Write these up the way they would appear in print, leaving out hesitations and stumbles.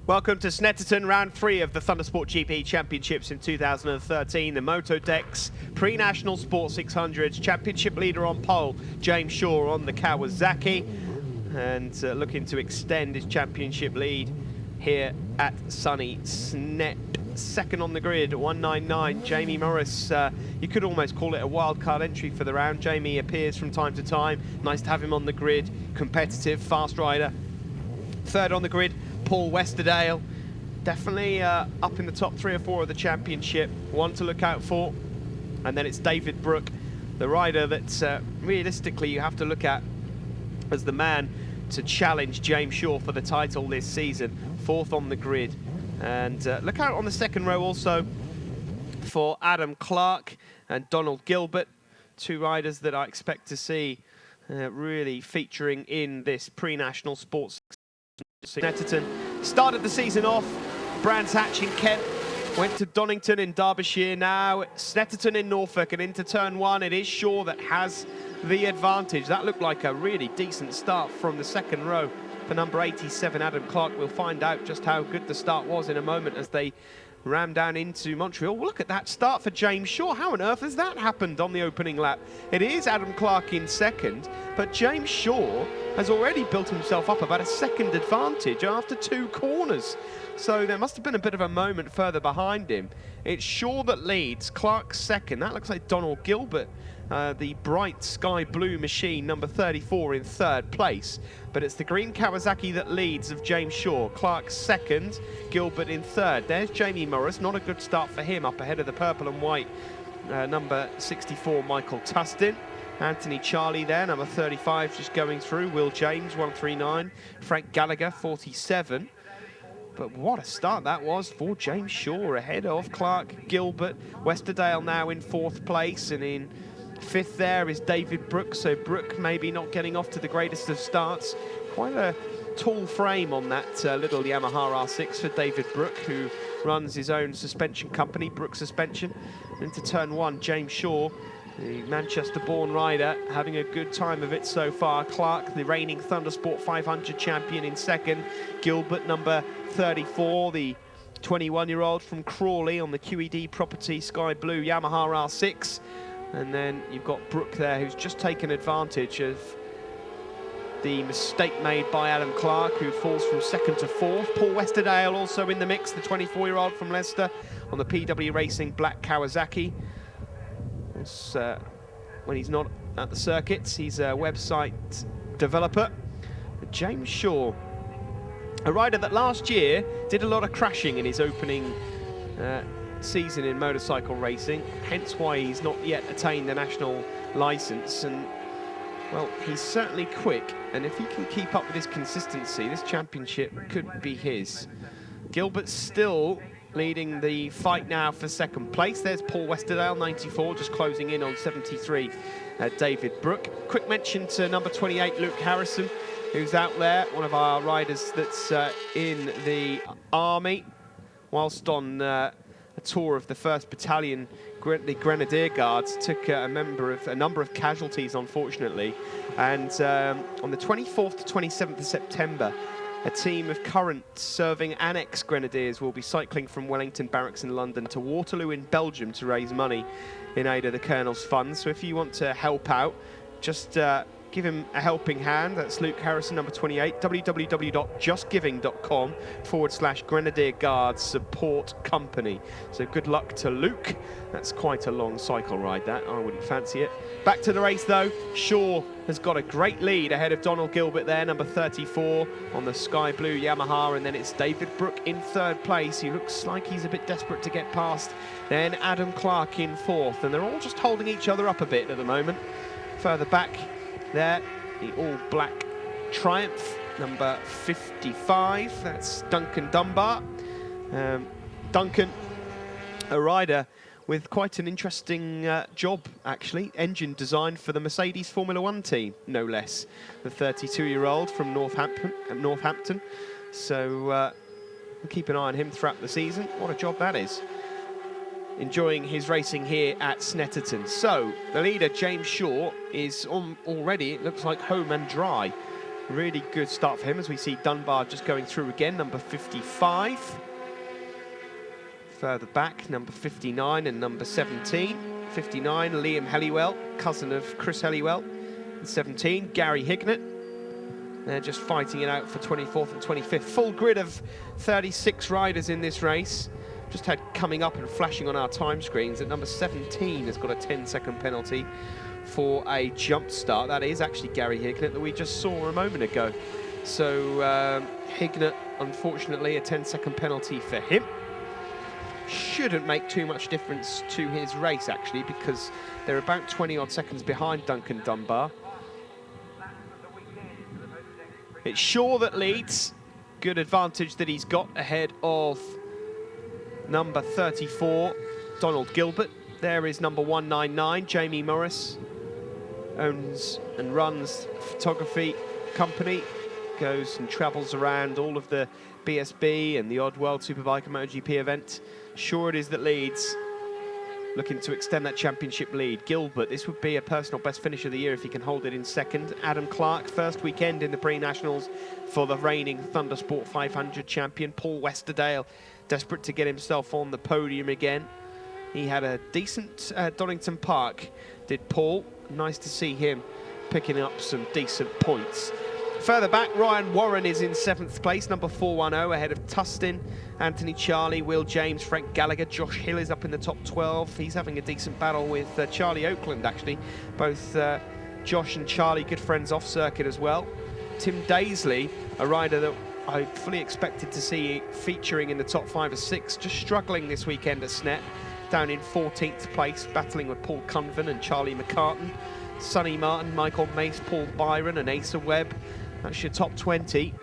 Welcome to Snetterton, round 3 of the Thundersport GP Championships in 2013. The Motodex Pre-National Sport 600s Championship leader on pole, James Shaw on the Kawasaki, and looking to extend his championship lead here at sunny Snet. Second on the grid, 199, Jamie Morris. You could almost call it a wildcard entry for the round. Jamie appears from time to time. Nice to have him on the grid. Competitive, fast rider. Third on the grid, Paul Westerdale, definitely up in the top 3 or 4 of the championship. One to look out for. And then it's David Brook, the rider that realistically you have to look at as the man to challenge James Shaw for the title this season. Fourth on the grid. And look out on the second row also for Adam Clark and Donald Gilbert, two riders that I expect to see really featuring in this pre-national sports. Snetterton started the season off, Brands Hatch in Kent, went to Donington in Derbyshire, now Snetterton in Norfolk, and into turn 1 it is Shaw that has the advantage. That looked like a really decent start from the second row for number 87 Adam Clark. We'll find out just how good the start was in a moment as they ram down into Montreal. Look at that start for James Shaw. How on earth has that happened on the opening lap? It is Adam Clark in second, but James Shaw has already built himself up about a second advantage after 2 corners. So there must have been a bit of a moment further behind him. It's Shaw that leads, Clark second. That looks like Donald Gilbert, the bright sky blue machine, number 34 in third place. But it's the green Kawasaki that leads of James Shaw. Clark second, Gilbert in third. There's Jamie Morris, not a good start for him, up ahead of the purple and white number 64 Michael Tustin. Anthony Charlie there, number 35, just going through. Will James, 139. Frank Gallagher, 47. But what a start that was for James Shaw, ahead of Clark, Gilbert. Westerdale now in 4th place, and in 5th there is David Brook. So Brook maybe not getting off to the greatest of starts. Quite a tall frame on that little Yamaha R6 for David Brook, who runs his own suspension company, Brook Suspension. Into turn 1, James Shaw, the Manchester-born rider, having a good time of it so far. Clark, the reigning Thundersport 500 champion, in second. Gilbert, number 34, the 21-year-old from Crawley on the QED property Sky Blue Yamaha R6. And then you've got Brook there, who's just taken advantage of the mistake made by Adam Clark, who falls from second to 4th. Paul Westerdale also in the mix, the 24-year-old from Leicester on the PW Racing Black Kawasaki. When he's not at the circuits, he's a website developer. James Shaw, a rider that last year did a lot of crashing in his opening season in motorcycle racing, hence why he's not yet attained the national licence. And well, he's certainly quick, and if he can keep up with his consistency, this championship could be his. Gilbert's still leading the fight now for second place. There's Paul Westerdale, 94, just closing in on 73, David Brook. Quick mention to number 28, Luke Harrison, who's out there, one of our riders that's in the army, whilst on a tour of the 1st Battalion, the Grenadier Guards, took a number of casualties, unfortunately. And on the 24th to 27th of September, a team of current serving Annex Grenadiers will be cycling from Wellington Barracks in London to Waterloo in Belgium to raise money in aid of the Colonel's Fund. So if you want to help out, just give him a helping hand. That's Luke Harrison, number 28, www.justgiving.com/Grenadier Guards Support Company. So good luck to Luke. That's quite a long cycle ride, that. I wouldn't fancy it. Back to the race, though. Shaw has got a great lead ahead of Donald Gilbert there, number 34, on the Sky Blue Yamaha. And then it's David Brook in 3rd place. He looks like he's a bit desperate to get past. Then Adam Clark in 4th. And they're all just holding each other up a bit at the moment. Further back there, the all-black Triumph, number 55. That's Duncan Dunbar. Duncan, a rider with quite an interesting job, actually. Engine design for the Mercedes Formula One team, no less. The 32-year-old from Northampton. So we'll keep an eye on him throughout the season. What a job that is. Enjoying his racing here at Snetterton. So the leader, James Shaw, is on already, it looks like, home and dry. Really good start for him, as we see Dunbar just going through again, number 55. Further back, number 59 and number 17. 59, Liam Helliwell, cousin of Chris Helliwell. And 17, Gary Hignett. They're just fighting it out for 24th and 25th. Full grid of 36 riders in this race. Just had coming up and flashing on our time screens that number 17 has got a 10-second penalty for a jump start. That is actually Gary Hignett that we just saw a moment ago. So Hignett, unfortunately, a 10-second penalty for him. Shouldn't make too much difference to his race, actually, because they're about 20-odd seconds behind Duncan Dunbar. It's Shaw that leads. Good advantage that he's got ahead of number 34, Donald Gilbert. There is number 199, Jamie Morris. Owns and runs a photography company. Goes and travels around all of the BSB and the odd World Superbike and MotoGP event. Shaw it is that leads, looking to extend that championship lead. Gilbert, this would be a personal best finish of the year if he can hold it in second. Adam Clark, first weekend in the pre-nationals for the reigning Thundersport 500 champion. Paul Westerdale, desperate to get himself on the podium again. He had a decent Donington Park, did Paul. Nice to see him picking up some decent points. Further back, Ryan Warren is in 7th place, number 410, ahead of Tustin, Anthony Charlie, Will James, Frank Gallagher. Josh Hill is up in the top 12. He's having a decent battle with Charlie Oakland, actually. Both Josh and Charlie, good friends off circuit as well. Tim Daisley, a rider that I fully expected to see featuring in the top 5 or 6, just struggling this weekend at Snet, down in 14th place, battling with Paul Cunvan and Charlie McCartan. Sonny Martin, Michael Mace, Paul Byron and Asa Webb. That's your top 20,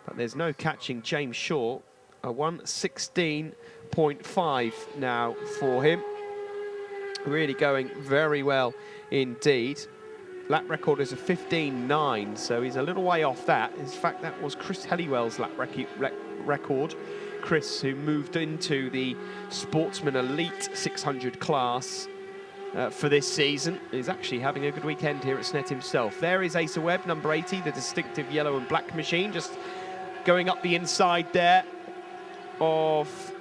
but there's no catching James Shaw. A 1:16.5 now for him. Really going very well indeed. Lap record is a 15.9, so he's a little way off that. In fact, that was Chris Helliwell's lap record. Chris, who moved into the Sportsman Elite 600 class for this season, is actually having a good weekend here at Snet himself. There is Asa Webb, number 80, the distinctive yellow and black machine, just going up the inside there of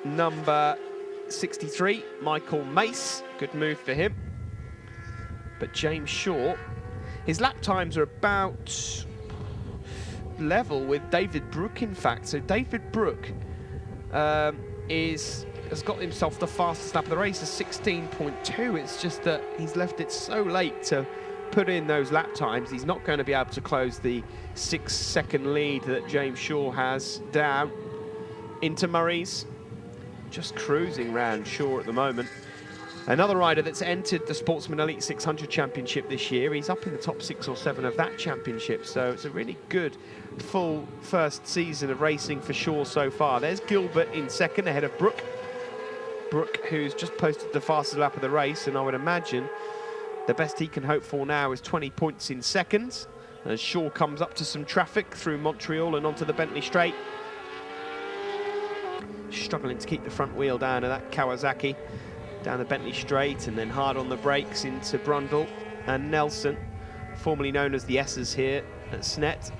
number 63, Michael Mace. Good move for him. But James Shaw, his lap times are about level with David Brook, in fact. So David Brook has got himself the fastest lap of the race, a 16.2. It's just that he's left it so late to put in those lap times. He's not going to be able to close the 6-second lead that James Shaw has down into Murray's. Just cruising round Shaw at the moment. Another rider that's entered the Sportsman Elite 600 Championship this year. He's up in the top 6 or 7 of that championship, so it's a really good full first season of racing for Shaw so far. There's Gilbert in second, ahead of Brook. Brook, who's just posted the fastest lap of the race, and I would imagine the best he can hope for now is 20 points in seconds, as Shaw comes up to some traffic through Montreal and onto the Bentley Straight. Struggling to keep the front wheel down of that Kawasaki. Down the Bentley Straight and then hard on the brakes into Brundle and Nelson, formerly known as the S's here at Snet.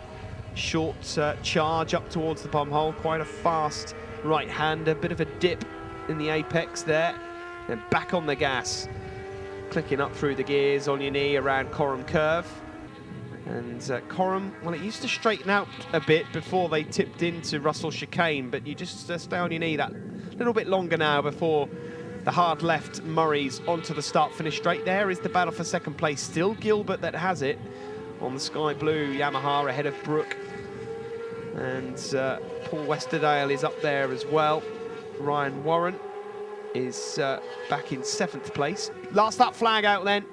Short charge up towards the bomb hole, quite a fast right-hander, bit of a dip in the apex there, then back on the gas, clicking up through the gears on your knee around Coram Curve. And Coram, well, it used to straighten out a bit before they tipped into Russell Chicane, but you just stay on your knee that little bit longer now before the hard left Murray's onto the start-finish straight. There is the battle for second place. Still Gilbert that has it on the sky blue Yamaha ahead of Brook. And Paul Westerdale is up there as well. Ryan Warren is back in 7th place. Last that flag out then.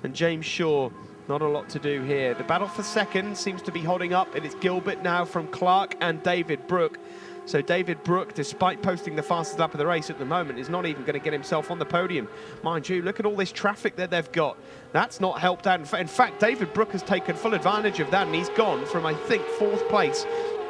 And James Shaw, not a lot to do here. The battle for second seems to be holding up, and it's Gilbert now from Clark and David Brook. So David Brook, despite posting the fastest lap of the race at the moment, is not even going to get himself on the podium. Mind you, look at all this traffic that they've got. That's not helped out. In fact, David Brook has taken full advantage of that, and he's gone from, I think, 4th place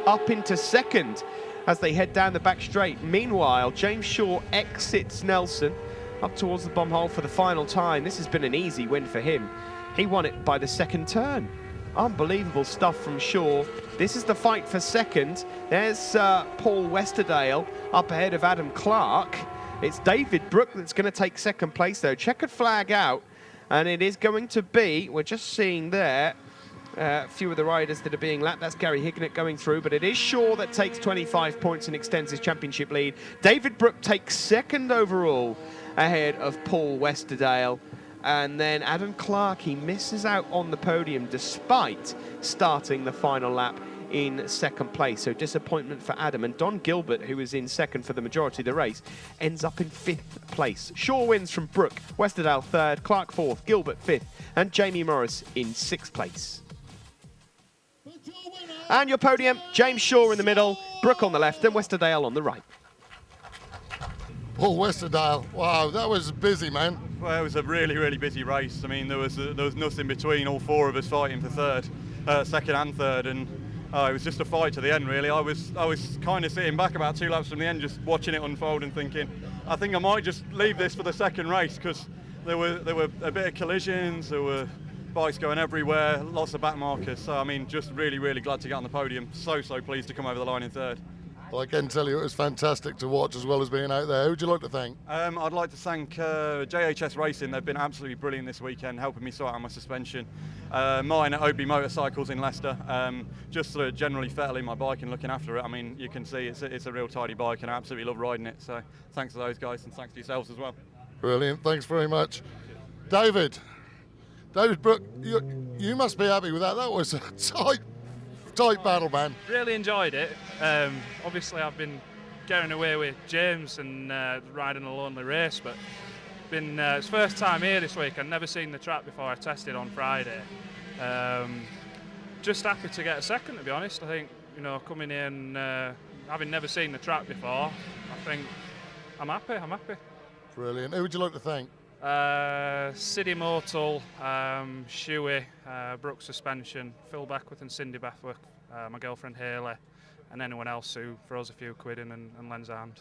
up into 2nd as they head down the back straight. Meanwhile, James Shaw exits Nelson up towards the bomb hole for the final time. This has been an easy win for him. He won it by the 2nd turn. Unbelievable stuff from Shaw. This is the fight for second. There's Paul Westerdale up ahead of Adam Clark. It's David Brooke that's going to take second place, though. Checkered flag out, and it is going to be, we're just seeing there, a few of the riders that are being lapped. That's Gary Hignett going through, but it is Shaw that takes 25 points and extends his championship lead. David Brooke takes second overall ahead of Paul Westerdale. And then Adam Clark, he misses out on the podium despite starting the final lap in second place. So disappointment for Adam. And Don Gilbert, who was in second for the majority of the race, ends up in fifth place. Shaw wins from Brooke, Westerdale third, Clark fourth, Gilbert fifth, and Jamie Morris in sixth place. And your podium, James Shaw in the middle, Brooke on the left, and Westerdale on the right. Paul Westerdale, wow, that was busy, man. Well, it was a really, really busy race. I mean, there was nothing between all four of us fighting for second and third, and it was just a fight to the end, really. I was kind of sitting back about 2 laps from the end, just watching it unfold and thinking, I think I might just leave this for the second race, because there were a bit of collisions, there were bikes going everywhere, lots of back markers. So, I mean, just really, really glad to get on the podium. So pleased to come over the line in third. Well, I can tell you it was fantastic to watch as well as being out there. Who would you like to thank? I'd like to thank JHS Racing. They've been absolutely brilliant this weekend, helping me sort out my suspension. Mine at Oakley Motorcycles in Leicester, just sort of generally fettling my bike and looking after it. I mean, you can see it's a real tidy bike and I absolutely love riding it. So thanks to those guys and thanks to yourselves as well. Brilliant, thanks very much. David Brooke, you must be happy with that. That was a tight battle, man. Really enjoyed it. Obviously, I've been getting away with James and riding a lonely race, but it's first time here this week. I'd never seen the track before. I tested on Friday. Just happy to get a second, to be honest. I think, coming in, having never seen the track before, I think I'm happy. Brilliant. Who would you like to thank? City Motul, Shuey, Brooke Suspension, Phil Beckwith and Cindy Bethwick, my girlfriend Hayley, and anyone else who throws a few quid in and lends a hand.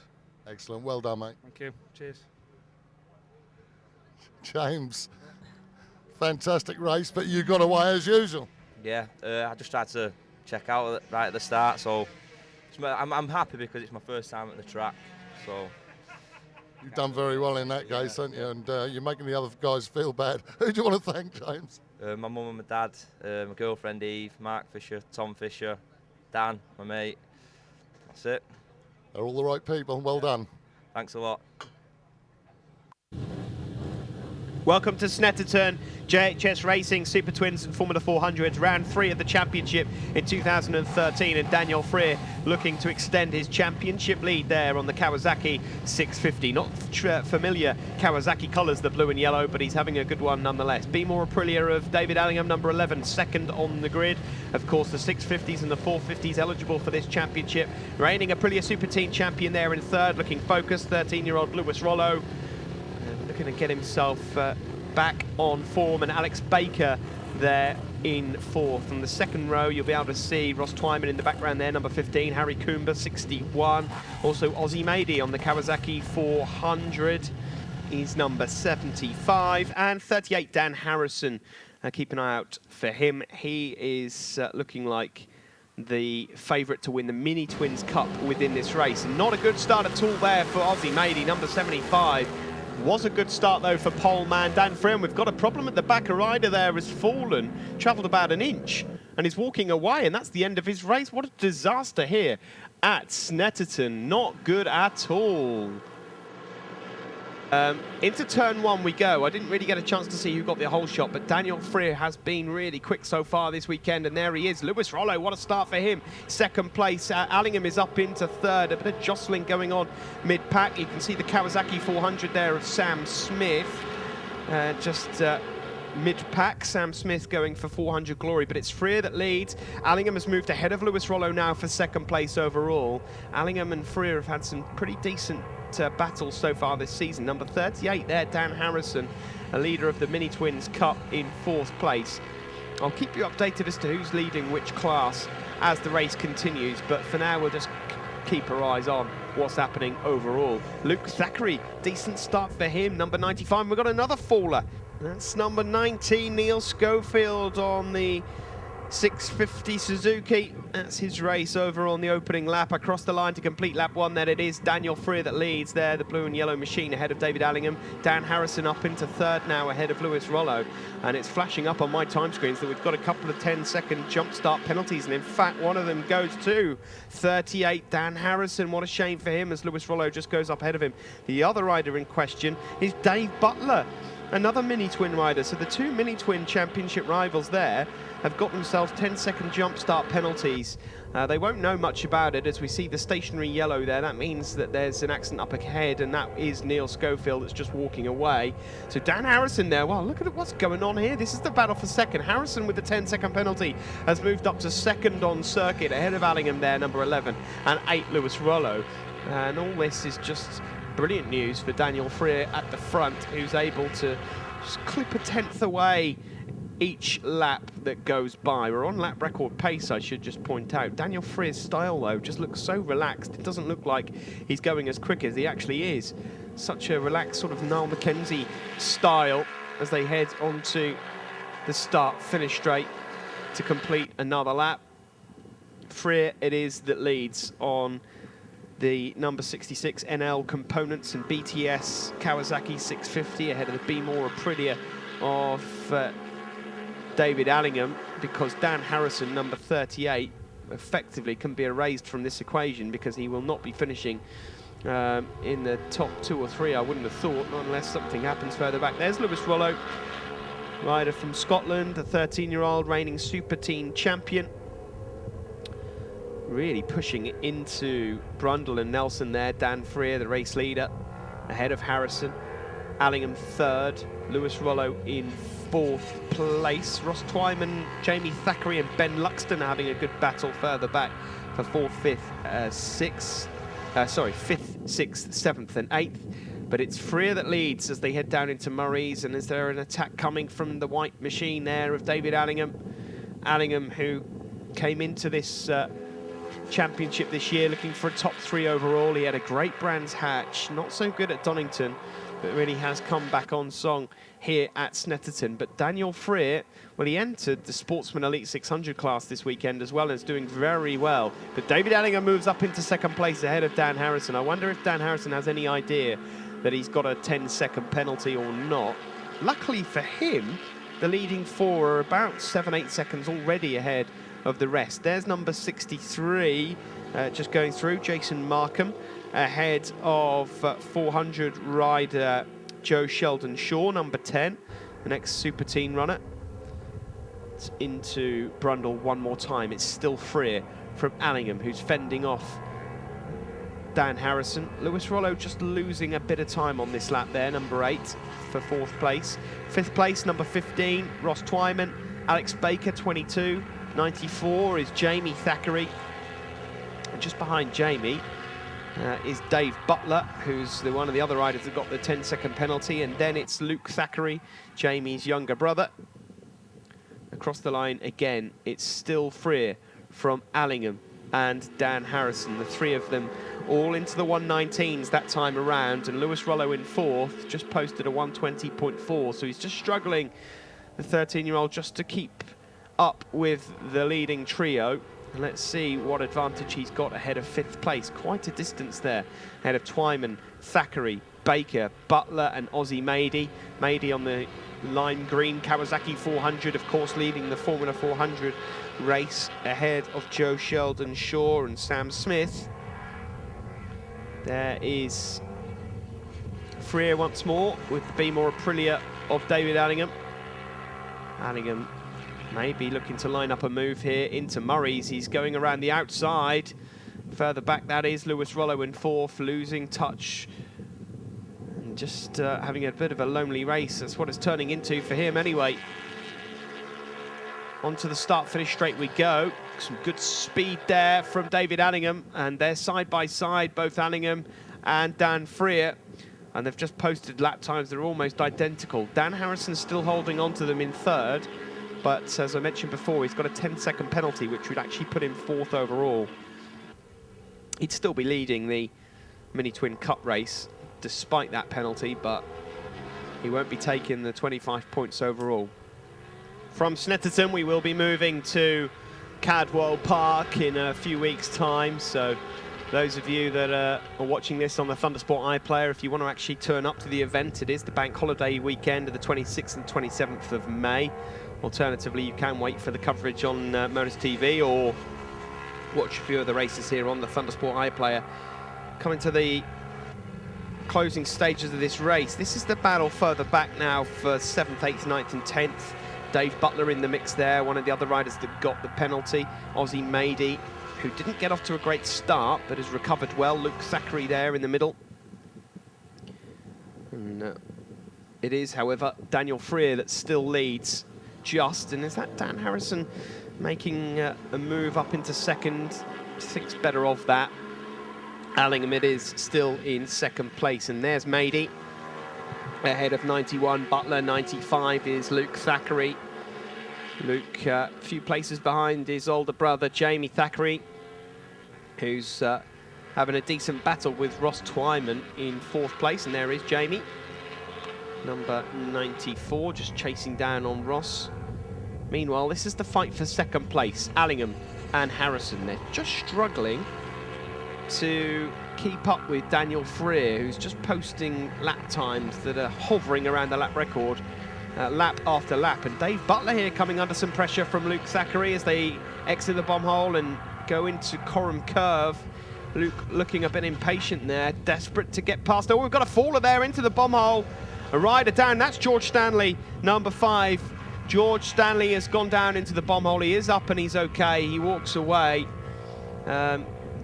Excellent, well done, mate. Thank you, cheers. James, fantastic race, but you got away as usual. Yeah, I just tried to check out right at the start, so I'm happy because it's my first time at the track, so. You've done very well in that case, haven't you? And you're making the other guys feel bad. Who do you want to thank, James? My mum and my dad, my girlfriend Eve, Mark Fisher, Tom Fisher, Dan, my mate. That's it. They're all the right people. Well done. Thanks a lot. Welcome to Snetterton, JHS Racing Super Twins and Formula 400s, round 3 of the championship in 2013, and Daniel Freer looking to extend his championship lead there on the Kawasaki 650. Not familiar Kawasaki colours, the blue and yellow, but he's having a good one nonetheless. Be More Aprilia of David Allingham, number 11, second on the grid. Of course, the 650s and the 450s eligible for this championship. Reigning Aprilia Super Team champion there in third, looking focused, 13-year-old Lewis Rollo. Going to get himself back on form, and Alex Baker there in fourth. From the second row, you'll be able to see Ross Twyman in the background there, number 15, Harry Coomber, 61. Also, Ozzy Mady on the Kawasaki 400 is number 75, and 38, Dan Harrison. Keep an eye out for him. He is looking like the favourite to win the Mini Twins Cup within this race. Not a good start at all there for Ozzy Mady, number 75. Was a good start though for pole man Dan Freer. We've got a problem at the back. A rider there has fallen, travelled about an inch, and is walking away, and that's the end of his race. What a disaster here at Snetterton. Not good at all. Into turn 1 we go. I didn't really get a chance to see who got the whole shot, but Daniel Freer has been really quick so far this weekend, and there he is. Lewis Rollo, what a start for him. Second place. Allingham is up into third. A bit of jostling going on mid-pack. You can see the Kawasaki 400 there of Sam Smith. Just mid-pack, Sam Smith going for 400 glory, but it's Freer that leads. Allingham has moved ahead of Lewis Rollo now for second place overall. Allingham and Freer have had some pretty decent battles so far this season. Number 38 there, Dan Harrison, a leader of the Mini Twins Cup in fourth place. I'll keep you updated as to who's leading which class as the race continues, but for now we'll just keep our eyes on what's happening overall. Luke Zachary, decent start for him, number 95. We've got another faller. That's number 19, Neil Schofield on the 650 Suzuki, that's his race over on the opening lap. Across the line to complete lap 1, then it is Daniel Freer that leads there, the blue and yellow machine ahead of David Allingham. Dan Harrison up into 3rd now ahead of Lewis Rollo. And it's flashing up on my time screens that we've got a couple of 10-second jump start penalties, and in fact one of them goes to 38 Dan Harrison. What a shame for him as Lewis Rollo just goes up ahead of him. The other rider in question is Dave Butler, another mini-twin rider. So the 2 mini-twin championship rivals there have got themselves 10-second jump start penalties. They won't know much about it as we see the stationary yellow there. That means that there's an accident up ahead, and that is Neil Schofield that's just walking away. So Dan Harrison there, well, look at what's going on here. This is the battle for 2nd. Harrison with the 10-second penalty has moved up to 2nd on circuit ahead of Allingham there, number 11, and 8 Lewis Rollo. And all this is just brilliant news for Daniel Freer at the front, who's able to just clip a 10th away each lap that goes by. We're on lap record pace, I should just point out. Daniel Freer's style, though, just looks so relaxed. It doesn't look like he's going as quick as he actually is. Such a relaxed sort of Niall Mackenzie style as they head onto the start, finish straight to complete another lap. Freer it is that leads on the number 66 NL components and BTS Kawasaki 650 ahead of the Be More Aprilia of David Allingham, because Dan Harrison, number 38, effectively can be erased from this equation because he will not be finishing in the top 2 or 3, I wouldn't have thought, not unless something happens further back. There's Lewis Rollo, rider from Scotland, the 13-year-old reigning Super Teen champion. Really pushing it into Brundle and Nelson there. Dan Freer, the race leader, ahead of Harrison. Allingham 3rd, Lewis Rollo in 4th place. Ross Twyman, Jamie Thackeray and Ben Luxton are having a good battle further back for 4th, 5th, 6th, 5th, 6th, 7th and 8th. But it's Freer that leads as they head down into Murray's, and is there an attack coming from the white machine there of David Allingham? Allingham, who came into this championship this year looking for a top 3 overall. He had a great Brands Hatch, not so good at Donington, but really has come back on song here at Snetterton. But Daniel Freer, well, he entered the Sportsman Elite 600 class this weekend as well, as doing very well. But David Allingham moves up into 2nd place ahead of Dan Harrison. I wonder if Dan Harrison has any idea that he's got a 10-second penalty or not. Luckily for him, the leading 4 are about 7-8 seconds already ahead of the rest. There's number 63 just going through, Jason Markham, ahead of 400 rider Joe Sheldon Shaw, number 10, the next Super Teen runner. It's into Brundle one more time. It's still Freer from Allingham, who's fending off Dan Harrison. Lewis Rollo just losing a bit of time on this lap there, number 8 for 4th place. 5th place, number 15, Ross Twyman. Alex Baker, 22. 94 is Jamie Thackeray. And just behind Jamie is Dave Butler, who's one of the other riders that got the 10-second penalty. And then it's Luke Thackeray, Jamie's younger brother. Across the line again, it's still Freer from Allingham and Dan Harrison. The 3 of them all into the 119s that time around. And Lewis Rollo in 4th, just posted a 120.4. So he's just struggling, the 13-year-old, just to keep up with the leading trio. And let's see what advantage he's got ahead of 5th place. Quite a distance there ahead of Twyman, Thackeray, Baker, Butler and Ozzy Mady. Mady on the lime green Kawasaki 400, of course, leading the Formula 400 race ahead of Joe Sheldon Shaw and Sam Smith. There is Freer once more with the Be More Aprilia of David Allingham. Allingham maybe looking to line up a move here into Murray's. He's going around the outside. Further back, that is Lewis Rollo in 4th, losing touch and just having a bit of a lonely race. That's what it's turning into for him anyway. Onto the start-finish straight we go. Some good speed there from David Allingham, and they're side by side, both Allingham and Dan Freer. And they've just posted lap times. They're almost identical. Dan Harrison's still holding on to them in 3rd. But as I mentioned before, he's got a 10-second penalty, which would actually put him 4th overall. He'd still be leading the Mini-Twin Cup race, despite that penalty, but he won't be taking the 25 points overall. From Snetterton, we will be moving to Cadwell Park in a few weeks' time. So those of you that are watching this on the Thundersport iPlayer, if you want to actually turn up to the event, it is the bank holiday weekend of the 26th and 27th of May. Alternatively, you can wait for the coverage on Motors TV or watch a few of the races here on the Thundersport iPlayer. Coming to the closing stages of this race. This is the battle further back now for 7th, 8th, 9th and 10th. Dave Butler in the mix there, one of the other riders that got the penalty. Ozzy Mady, who didn't get off to a great start, but has recovered well. Luke Thackeray there in the middle. And it is, however, Daniel Freer that still leads just. And is that Dan Harrison making a move up into second? Thinks better of that. Allingham, it is still in second place. And there's Mady ahead of 91, Butler. 95 is Luke Thackeray. Luke a few places behind his older brother, Jamie Thackeray, who's having a decent battle with Ross Twyman in 4th place. And there is Jamie, number 94, just chasing down on Ross. Meanwhile, this is the fight for second place. Allingham and Harrison, they're just struggling to keep up with Daniel Freer, who's just posting lap times that are hovering around the lap record, lap after lap. And Dave Butler here coming under some pressure from Luke Thackeray as they exit the bomb hole and go into Coram Curve. Luke looking a bit impatient there, desperate to get past. Oh, we've got a faller there into the bomb hole. A rider down, that's George Stanley, number 5. George Stanley has gone down into the bomb hole. He is up and he's okay. He walks away.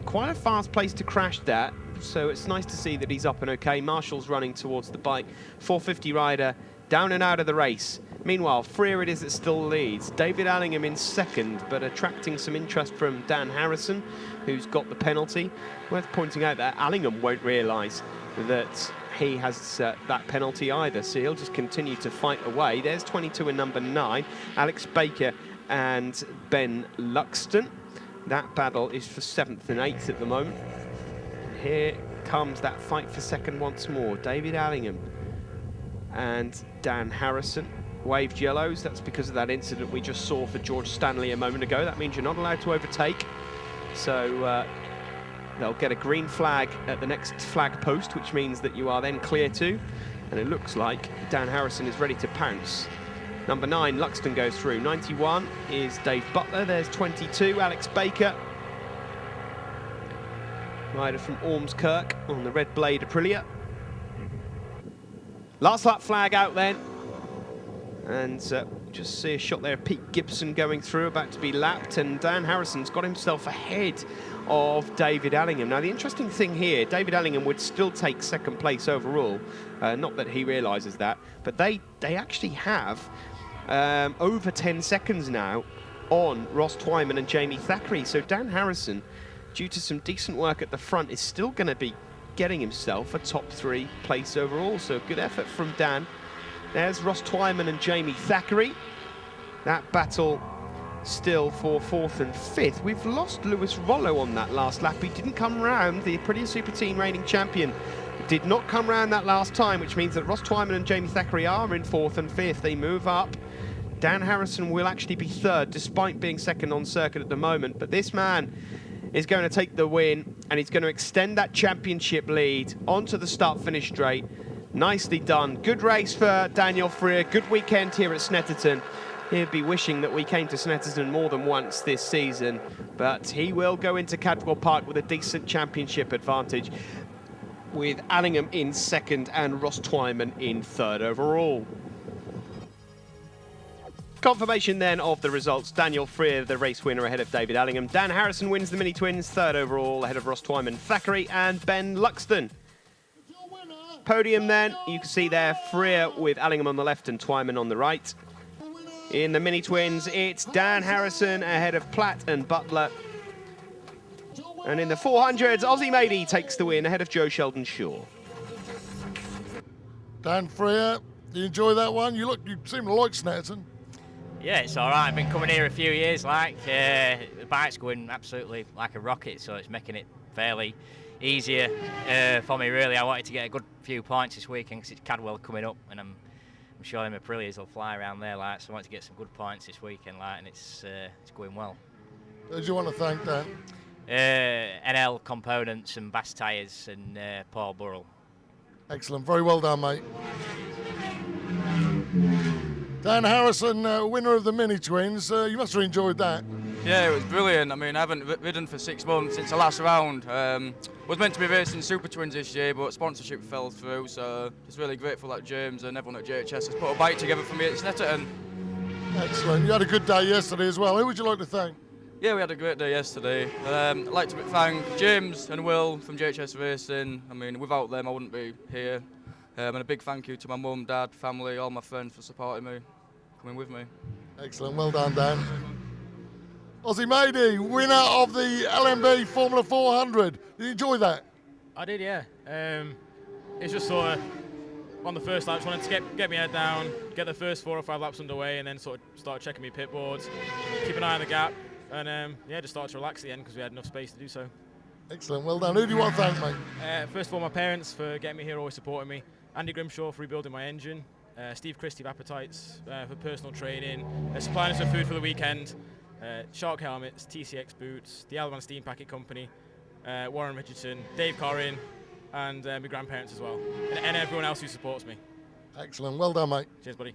Quite a fast place to crash that, so it's nice to see that he's up and okay. Marshall's running towards the bike. 450 rider down and out of the race. Meanwhile, Freer it is that still leads. David Allingham in second, but attracting some interest from Dan Harrison, who's got the penalty. Worth pointing out that Allingham won't realise that he has that penalty either, so he'll just continue to fight away. There's 22 and number 9, Alex Baker and Ben Luxton. That battle is for 7th and 8th at the moment. Here comes that fight for second once more. David Allingham and Dan Harrison. Waved yellows, that's because of that incident we just saw for George Stanley a moment ago. That means you're not allowed to overtake. So they'll get a green flag at the next flag post, which means that you are then clear to. And it looks like Dan Harrison is ready to pounce. Number 9, Luxton goes through. 91 is Dave Butler. There's 22, Alex Baker. Rider from Ormskirk on the Red Blade Aprilia. Last lap flag out then. And just see a shot there of Pete Gibson going through, about to be lapped. And Dan Harrison's got himself ahead of David Allingham. Now, the interesting thing here, David Allingham would still take second place overall. Not that he realises that, but they actually have over 10 seconds now on Ross Twyman and Jamie Thackeray. So Dan Harrison, due to some decent work at the front, is still going to be getting himself a top 3 place overall. So good effort from Dan. There's Ross Twyman and Jamie Thackeray. That battle still for 4th and 5th. We've lost Lewis Rollo on that last lap. He didn't come round. The Aprilia Super Team reigning champion did not come round that last time, which means that Ross Twyman and Jamie Thackeray are in 4th and 5th. They move up. Dan Harrison will actually be 3rd, despite being 2nd on circuit at the moment. But this man is going to take the win, and he's going to extend that championship lead onto the start-finish straight. Nicely done. Good race for Daniel Freer. Good weekend here at Snetterton. He'll be wishing that we came to Snetterton more than once this season, but he will go into Cadwell Park with a decent championship advantage, with Allingham in 2nd and Ross Twyman in 3rd overall. Confirmation then of the results. Daniel Freer, the race winner, ahead of David Allingham. Dan Harrison wins the mini-twins, 3rd overall, ahead of Ross Twyman, Thackeray and Ben Luxton. Podium then, you can see there Freer with Allingham on the left and Twyman on the right. In the mini-twins, it's Dan Harrison ahead of Platt and Butler. And in the 400s, Ozzy Mady takes the win ahead of Joe Sheldon-Shaw. Dan Freer, do you enjoy that one? You seem to like Snetterton. Yeah, it's all right. I've been coming here a few years, the bike's going absolutely like a rocket, so it's making it fairly easier for me, really. I wanted to get a good few points this weekend because it's Cadwell coming up, and I'm I'm sure them Aprilias will fly around there, like, so I want to get some good points this weekend, like, and it's going well. Who do you want to thank, Dan? NL Components and Bass Tyres and Paul Burrell. Excellent, very well done, mate. Dan Harrison, winner of the Mini Twins. You must have enjoyed that. Yeah, it was brilliant. I mean, I haven't ridden for 6 months since the last round. Was meant to be racing Super Twins this year, but sponsorship fell through, so just really grateful that James and everyone at JHS has put a bike together for me at Snetterton. Excellent. You had a good day yesterday as well. Who would you like to thank? Yeah, we had a great day yesterday. I'd like to thank James and Will from JHS Racing. I mean, without them, I wouldn't be here. And a big thank you to my mum, dad, family, all my friends for supporting me, coming with me. Excellent. Well done, Dan. Aussie Matey, winner of the LMB Formula 400. Did you enjoy that? I did, yeah. It's just sort of on the first lap, just wanted to get my head down, get the first 4 or 5 laps underway, and then sort of start checking my pit boards, keep an eye on the gap, and yeah, just start to relax at the end because we had enough space to do so. Excellent, well done. Who do you want to thank, mate? First of all, my parents for getting me here, always supporting me. Andy Grimshaw for rebuilding my engine. Steve Christie of Appetites for personal training, supplying us with food for the weekend. Shark helmets, TCX boots, the Alban Steam Packet Company, Warren Richardson, Dave Corrin, and my grandparents as well, and everyone else who supports me. Excellent, well done, mate. Cheers, buddy.